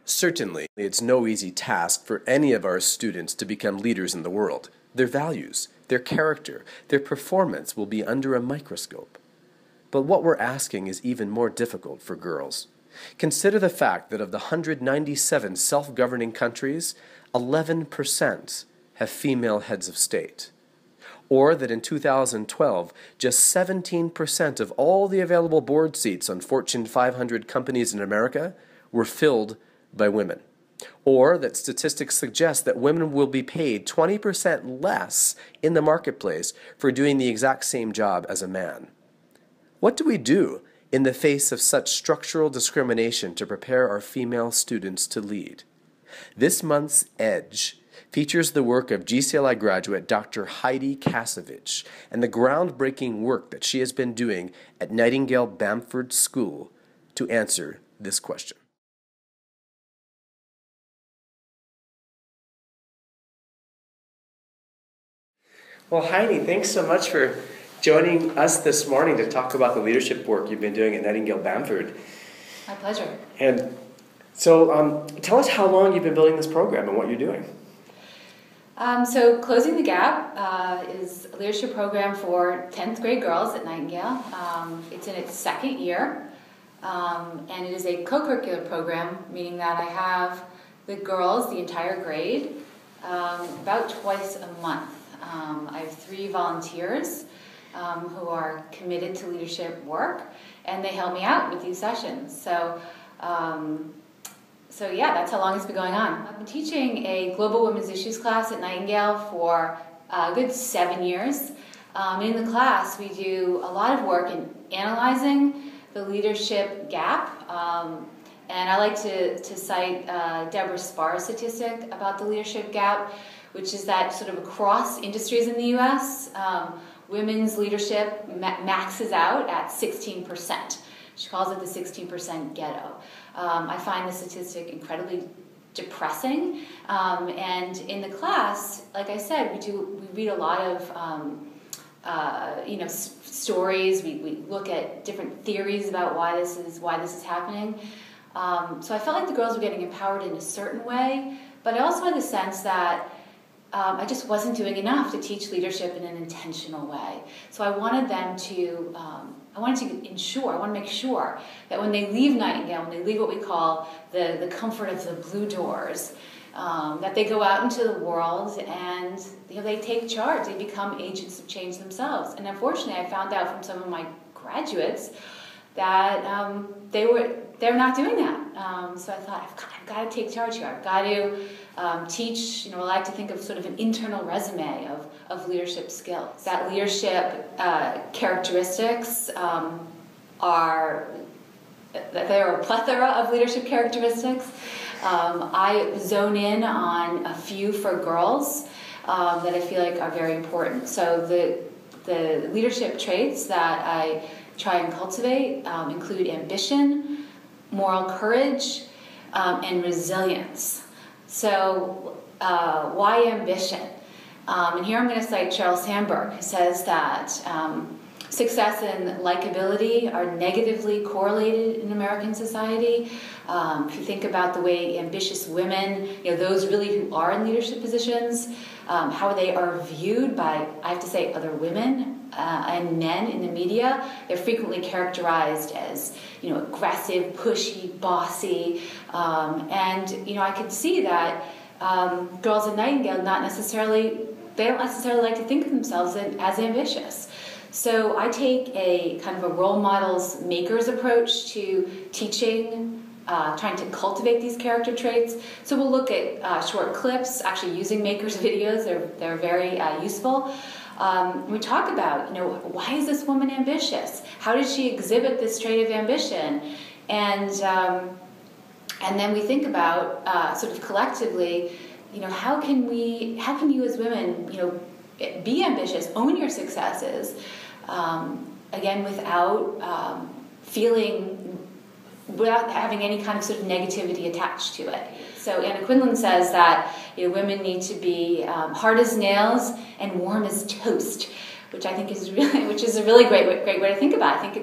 Certainly, it's no easy task for any of our students to become leaders in the world. Their values, their character, their performance will be under a microscope. But what we're asking is even more difficult for girls. Consider the fact that of the 197 self-governing countries, 11% have female heads of state. Or that in 2012, just 17% of all the available board seats on Fortune 500 companies in America were filled by women. Or that statistics suggest that women will be paid 20% less in the marketplace for doing the exact same job as a man. What do we do in the face of such structural discrimination to prepare our female students to lead? This month's Edge features the work of gcLi graduate Dr. Heidi Kasevich and the groundbreaking work that she has been doing at Nightingale-Bamford School to answer this question. Well, Heidi, thanks so much for joining us this morning to talk about the leadership work you've been doing at Nightingale-Bamford. My pleasure. And so tell us how long you've been building this program and what you're doing. So Closing the Gap is a leadership program for 10th grade girls at Nightingale. It's in its second year, and it is a co-curricular program, meaning that I have the girls, the entire grade, about twice a month. I have 3 volunteers who are committed to leadership work, and they help me out with these sessions. So yeah, that's how long it's been going on. I've been teaching a global women's issues class at Nightingale for a good 7 years. In the class, we do a lot of work in analyzing the leadership gap. And I like to cite Deborah Sparr's statistic about the leadership gap, which is that sort of across industries in the U.S., women's leadership maxes out at 16%. She calls it the 16% ghetto. I find the statistic incredibly depressing. And in the class, like I said, we read a lot of stories. We look at different theories about why this is happening. So I felt like the girls were getting empowered in a certain way, but I also had the sense that I just wasn't doing enough to teach leadership in an intentional way. So I wanted them to, I want to make sure that when they leave Nightingale, when they leave what we call the comfort of the blue doors, that they go out into the world and they take charge, they become agents of change themselves. And unfortunately, I found out from some of my graduates that they're not doing that. So I thought, I've got to take charge here. I've got to teach, I like to think of sort of an internal resume of leadership skills. That leadership characteristics there are a plethora of leadership characteristics. I zone in on a few for girls that I feel like are very important. So the leadership traits that I try and cultivate include ambition, moral courage, and resilience. So why ambition? And here I'm going to cite Sheryl Sandberg, who says that success and likability are negatively correlated in American society. If you think about the way ambitious women, those really who are in leadership positions, how they are viewed by, I have to say, other women and men in the media, they're frequently characterized as, aggressive, pushy, bossy, and I could see that girls at Nightingale they don't necessarily like to think of themselves as ambitious. So I take a kind of a role models makers approach to teaching, trying to cultivate these character traits. So we'll look at short clips, actually using makers videos. They're very useful. We talk about, why is this woman ambitious? How did she exhibit this trait of ambition? And then we think about sort of collectively, how can you as women, be ambitious, own your successes, again, without without having any kind of sort of negativity attached to it. So Anna Quinlan says that women need to be hard as nails and warm as toast, which I think is a really great way to think about it. I think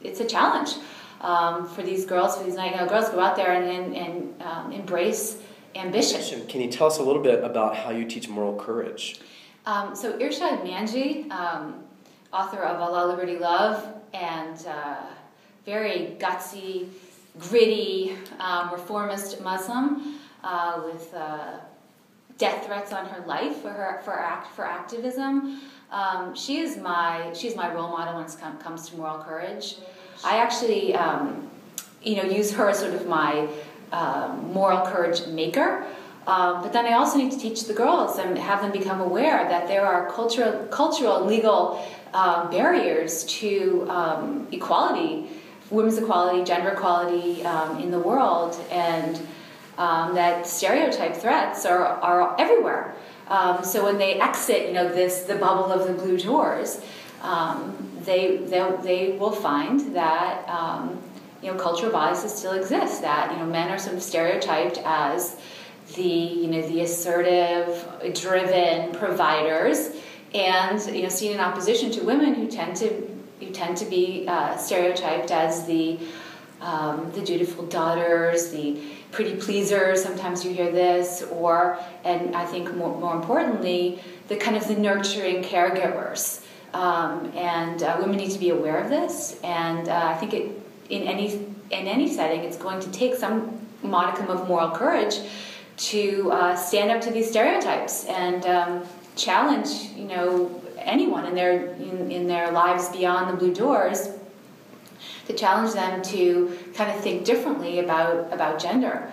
it's a challenge. for these girls, for these Nightingale girls, go out there and embrace ambition. Can you tell us a little bit about how you teach moral courage? So Irshad Manji, author of Allah, Liberty, Love, and very gutsy, gritty, reformist Muslim with death threats on her life for activism. She's my role model when it comes to moral courage. I actually use her as sort of my moral courage maker. But then I also need to teach the girls and have them become aware that there are cultural, legal barriers to equality, women's equality, gender equality in the world, and that stereotype threats are everywhere. So when they exit, the bubble of the blue doors, they will find that cultural biases still exist. That men are sort of stereotyped as the assertive, driven providers, and seen in opposition to women who tend to be stereotyped as the dutiful daughters, the pretty pleasers. Sometimes you hear this, and I think more importantly, the kind of the nurturing caregivers. And women need to be aware of this, and I think in any setting, it's going to take some modicum of moral courage to stand up to these stereotypes and challenge, anyone in their lives beyond the blue doors, to challenge them to kind of think differently about gender.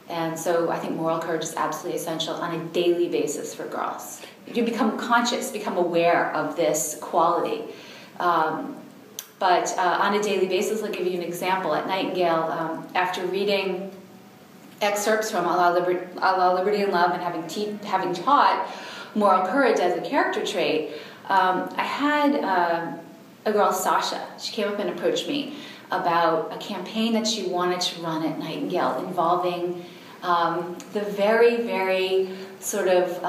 And so I think moral courage is absolutely essential on a daily basis for girls. You become conscious, become aware of this quality. But on a daily basis, I'll give you an example. At Nightingale, after reading excerpts from Allah, Liberty, and Love, and having taught moral courage as a character trait, I had a girl, Sasha. She came up and approached me about a campaign that she wanted to run at Nightingale involving the very, very sort of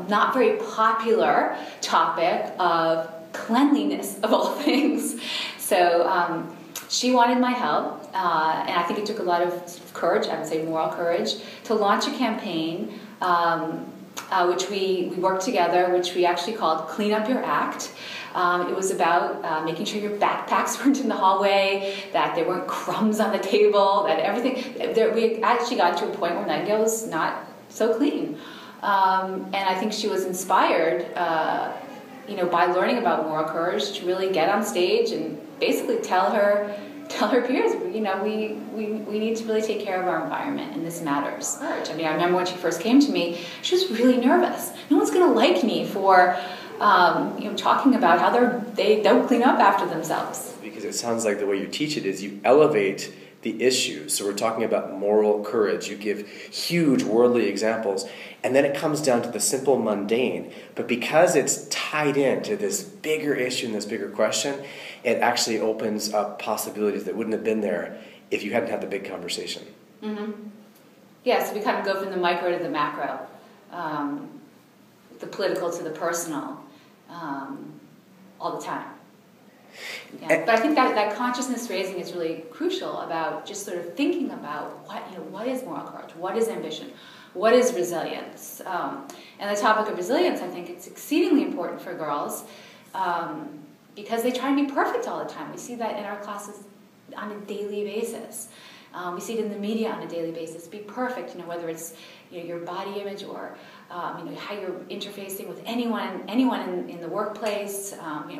not very popular topic of cleanliness, of all things. So she wanted my help, and I think it took a lot of courage, I would say moral courage, to launch a campaign which we worked together, which we actually called Clean Up Your Act. It was about making sure your backpacks weren't in the hallway, that there weren't crumbs on the table, that everything. We actually got to a point where Nightingale was not so clean. And I think she was inspired, by learning about moral courage, to really get on stage and basically tell her peers, we need to really take care of our environment, and this matters. I mean, I remember when she first came to me, she was really nervous. No one's going to like me for, talking about how they don't clean up after themselves. Because it sounds like the way you teach it is you elevate the issues. So we're talking about moral courage. You give huge worldly examples, and then it comes down to the simple mundane. But because it's tied into this bigger issue and this bigger question, it actually opens up possibilities that wouldn't have been there if you hadn't had the big conversation. Mm-hmm. Yeah, so we kind of go from the micro to the macro, the political to the personal, all the time. Yeah. But I think that consciousness raising is really crucial about just sort of thinking about what is moral courage, what is ambition, what is resilience. And the topic of resilience, I think it's exceedingly important for girls because they try to be perfect all the time. We see that in our classes on a daily basis. We see it in the media on a daily basis. Be perfect, whether it's your body image or how you're interfacing with anyone in the workplace,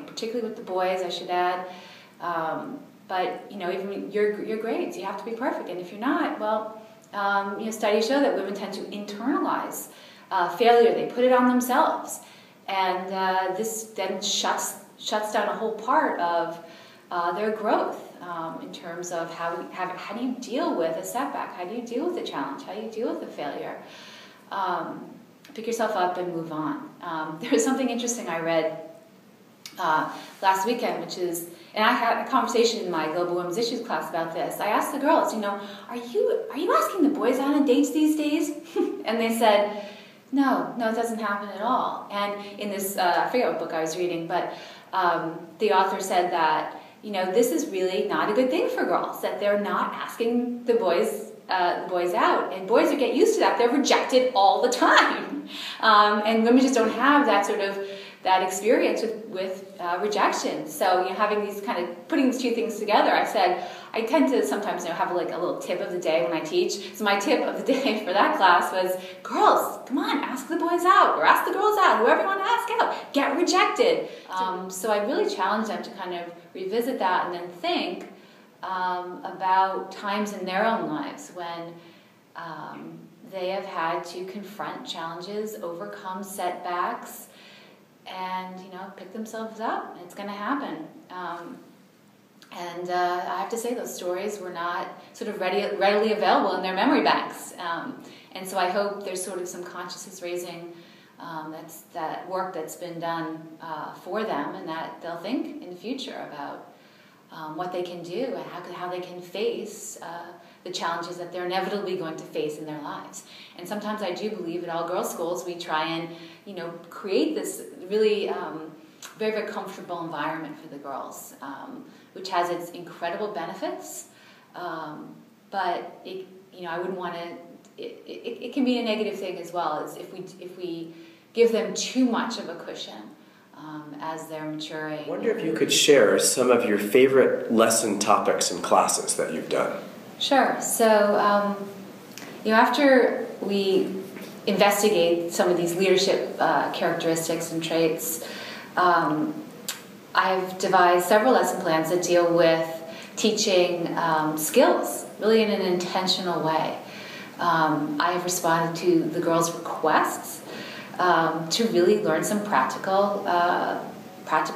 particularly with the boys, I should add. But even your grades, you have to be perfect. And if you're not, well, studies show that women tend to internalize failure. They put it on themselves, and this then shuts down a whole part of their growth. In terms of how do you deal with a setback? How do you deal with a challenge? How do you deal with a failure? Pick yourself up and move on. There was something interesting I read last weekend, which is, and I had a conversation in my Global Women's Issues class about this. I asked the girls, are you asking the boys out on dates these days? And they said, no, it doesn't happen at all. And in this, I forget what book I was reading, but the author said that this is really not a good thing for girls, that they're not asking the boys out. And boys get used to that. They're rejected all the time. And women just don't have that experience with rejection. So, having these putting these two things together, I tend to sometimes have a little tip of the day when I teach. So my tip of the day for that class was, girls, come on, ask the boys out, or ask the girls out, whoever you want to ask out, get rejected. So I really challenge them to revisit that and then think about times in their own lives when they have had to confront challenges, overcome setbacks, and pick themselves up. It's going to happen. And I have to say, those stories were not readily available in their memory banks. And so I hope there's some consciousness raising that work that's been done for them, and that they'll think in the future about what they can do and how they can face the challenges that they're inevitably going to face in their lives. And sometimes I do believe at all girls' schools we try and create this really very, very comfortable environment for the girls, which has its incredible benefits, but I wouldn't want to. It can be a negative thing as well, as if we give them too much of a cushion as they're maturing. I wonder if you could share some of your favorite lesson topics and classes that you've done. Sure. So, after we investigate some of these leadership characteristics and traits, I've devised several lesson plans that deal with teaching skills, really in an intentional way. I have responded to the girls' requests to really learn some practical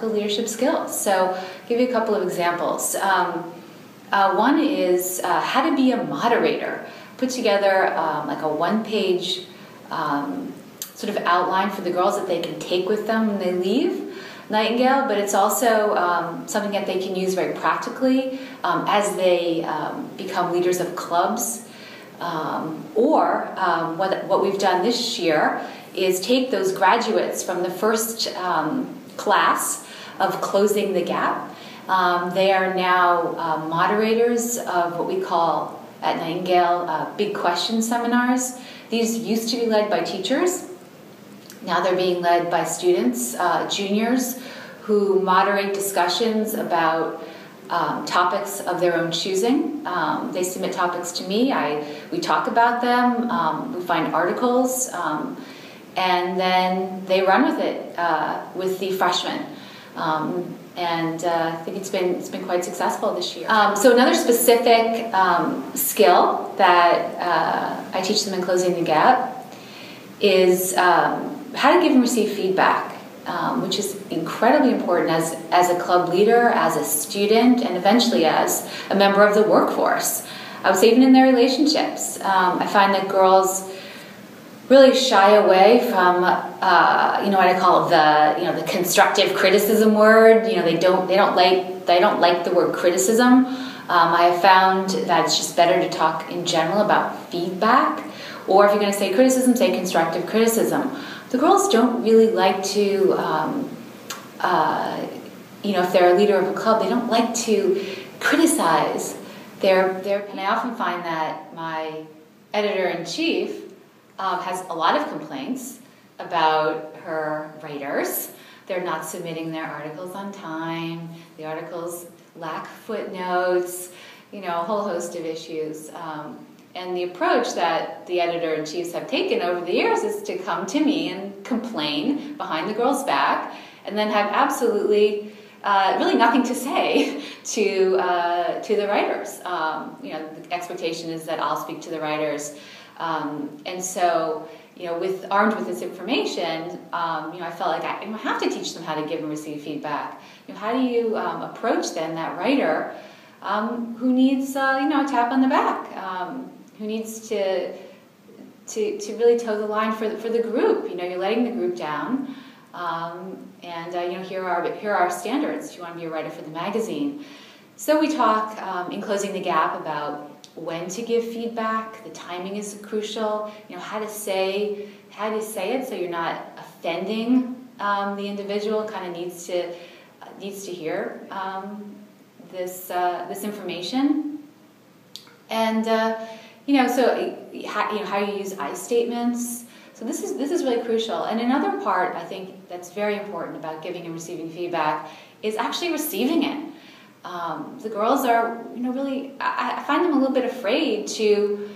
leadership skills. So I'll give you a couple of examples. One is how to be a moderator. Put together a one-page outline for the girls that they can take with them when they leave Nightingale, but it's also something that they can use very practically as they become leaders of clubs. What we've done this year is take those graduates from the first class of Closing the Gap. They are now moderators of what we call at Nightingale big question seminars. These used to be led by teachers. Now they're being led by students, juniors, who moderate discussions about topics of their own choosing. They submit topics to me. We talk about them. We find articles, and then they run with it with the freshmen. And I think it's been quite successful this year. So another specific skill that I teach them in Closing the Gap is how to give and receive feedback, which is incredibly important as a club leader, as a student, and eventually as a member of the workforce. I would say even in their relationships. I find that girls really shy away from what I call the constructive criticism word. They don't like the word criticism. I have found that it's just better to talk in general about feedback, or if you're going to say criticism, say constructive criticism. The girls don't really like to, if they're a leader of a club, they don't like to criticize and I often find that my editor-in-chief has a lot of complaints about her writers. They're not submitting their articles on time. The articles lack footnotes, a whole host of issues. And the approach that the editor-in-chiefs have taken over the years is to come to me and complain behind the girls' back, and then have absolutely really nothing to say to the writers. The expectation is that I'll speak to the writers. And so, armed with this information, I felt like I have to teach them how to give and receive feedback. How do you approach then that writer who needs a tap on the back, who needs to really toe the line for the group? You're letting the group down, and here are our standards if you want to be a writer for the magazine. So we talk in Closing the Gap about when to give feedback. The timing is crucial. How to say it so you're not offending the individual. Kind of needs to hear this information. And so how you use I statements. So this is really crucial. And another part I think that's very important about giving and receiving feedback is actually receiving it. The girls are really, I find them a little bit afraid to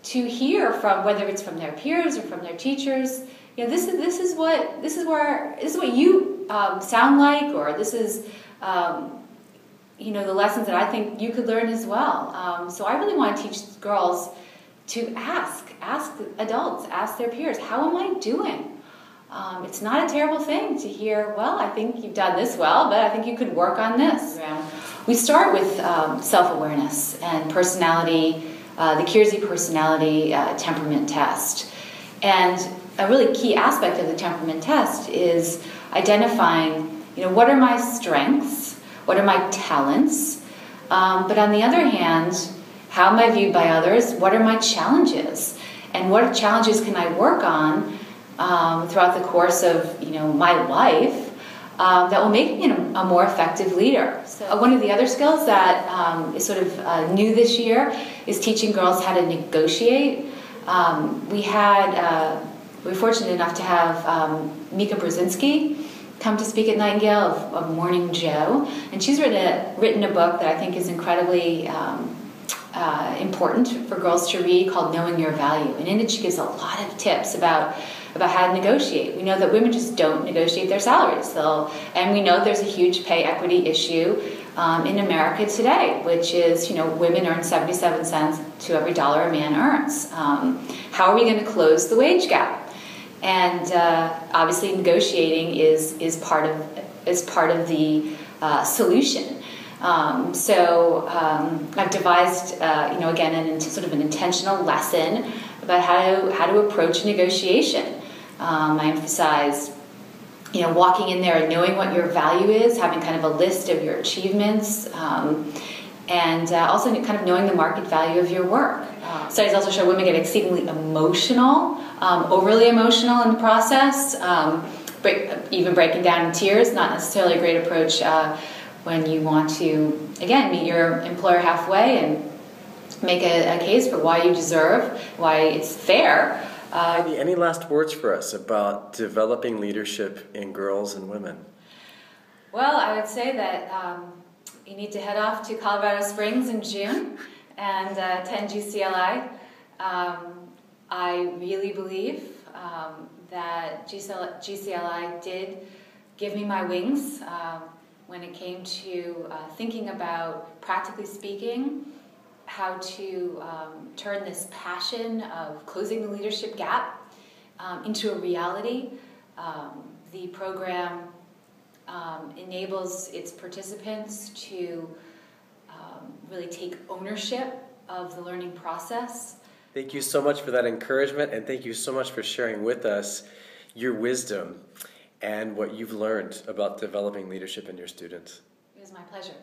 hear from, whether it's from their peers or from their teachers. This is what you sound like, or this is the lessons that I think you could learn as well. So I really want to teach girls to ask adults, ask their peers, how am I doing? It's not a terrible thing to hear, well, I think you've done this well, but I think you could work on this. We start with self-awareness and personality, the Kiersey personality temperament test. And a really key aspect of the temperament test is identifying, what are my strengths, what are my talents, but on the other hand, how am I viewed by others, what are my challenges, and what challenges can I work on throughout the course of my life that will make me a more effective leader. So one of the other skills that is sort of new this year is teaching girls how to negotiate. We were fortunate enough to have Mika Brzezinski come to speak at Nightingale of Morning Joe, and she's written a book that I think is incredibly important for girls to read, called Knowing Your Value. And in it she gives a lot of tips about how to negotiate. We know that women just don't negotiate their salaries. And we know there's a huge pay equity issue in America today, which is, women earn 77 cents to every dollar a man earns. How are we going to close the wage gap? And obviously negotiating is part of the solution. So I've devised, again, sort of an intentional lesson about how to approach negotiation. I emphasize, walking in there and knowing what your value is, having kind of a list of your achievements, and also kind of knowing the market value of your work. Studies also show women get exceedingly emotional, overly emotional in the process, even breaking down in tears. Not necessarily a great approach when you want to, again, meet your employer halfway and make a case for why you deserve, why it's fair. Heidi, any last words for us about developing leadership in girls and women? Well, I would say that you need to head off to Colorado Springs in June and attend gcLi. I really believe that gcLi did give me my wings when it came to thinking about, practically speaking, how to turn this passion of closing the leadership gap into a reality. The program enables its participants to really take ownership of the learning process. Thank you so much for that encouragement, and thank you so much for sharing with us your wisdom and what you've learned about developing leadership in your students. It was my pleasure.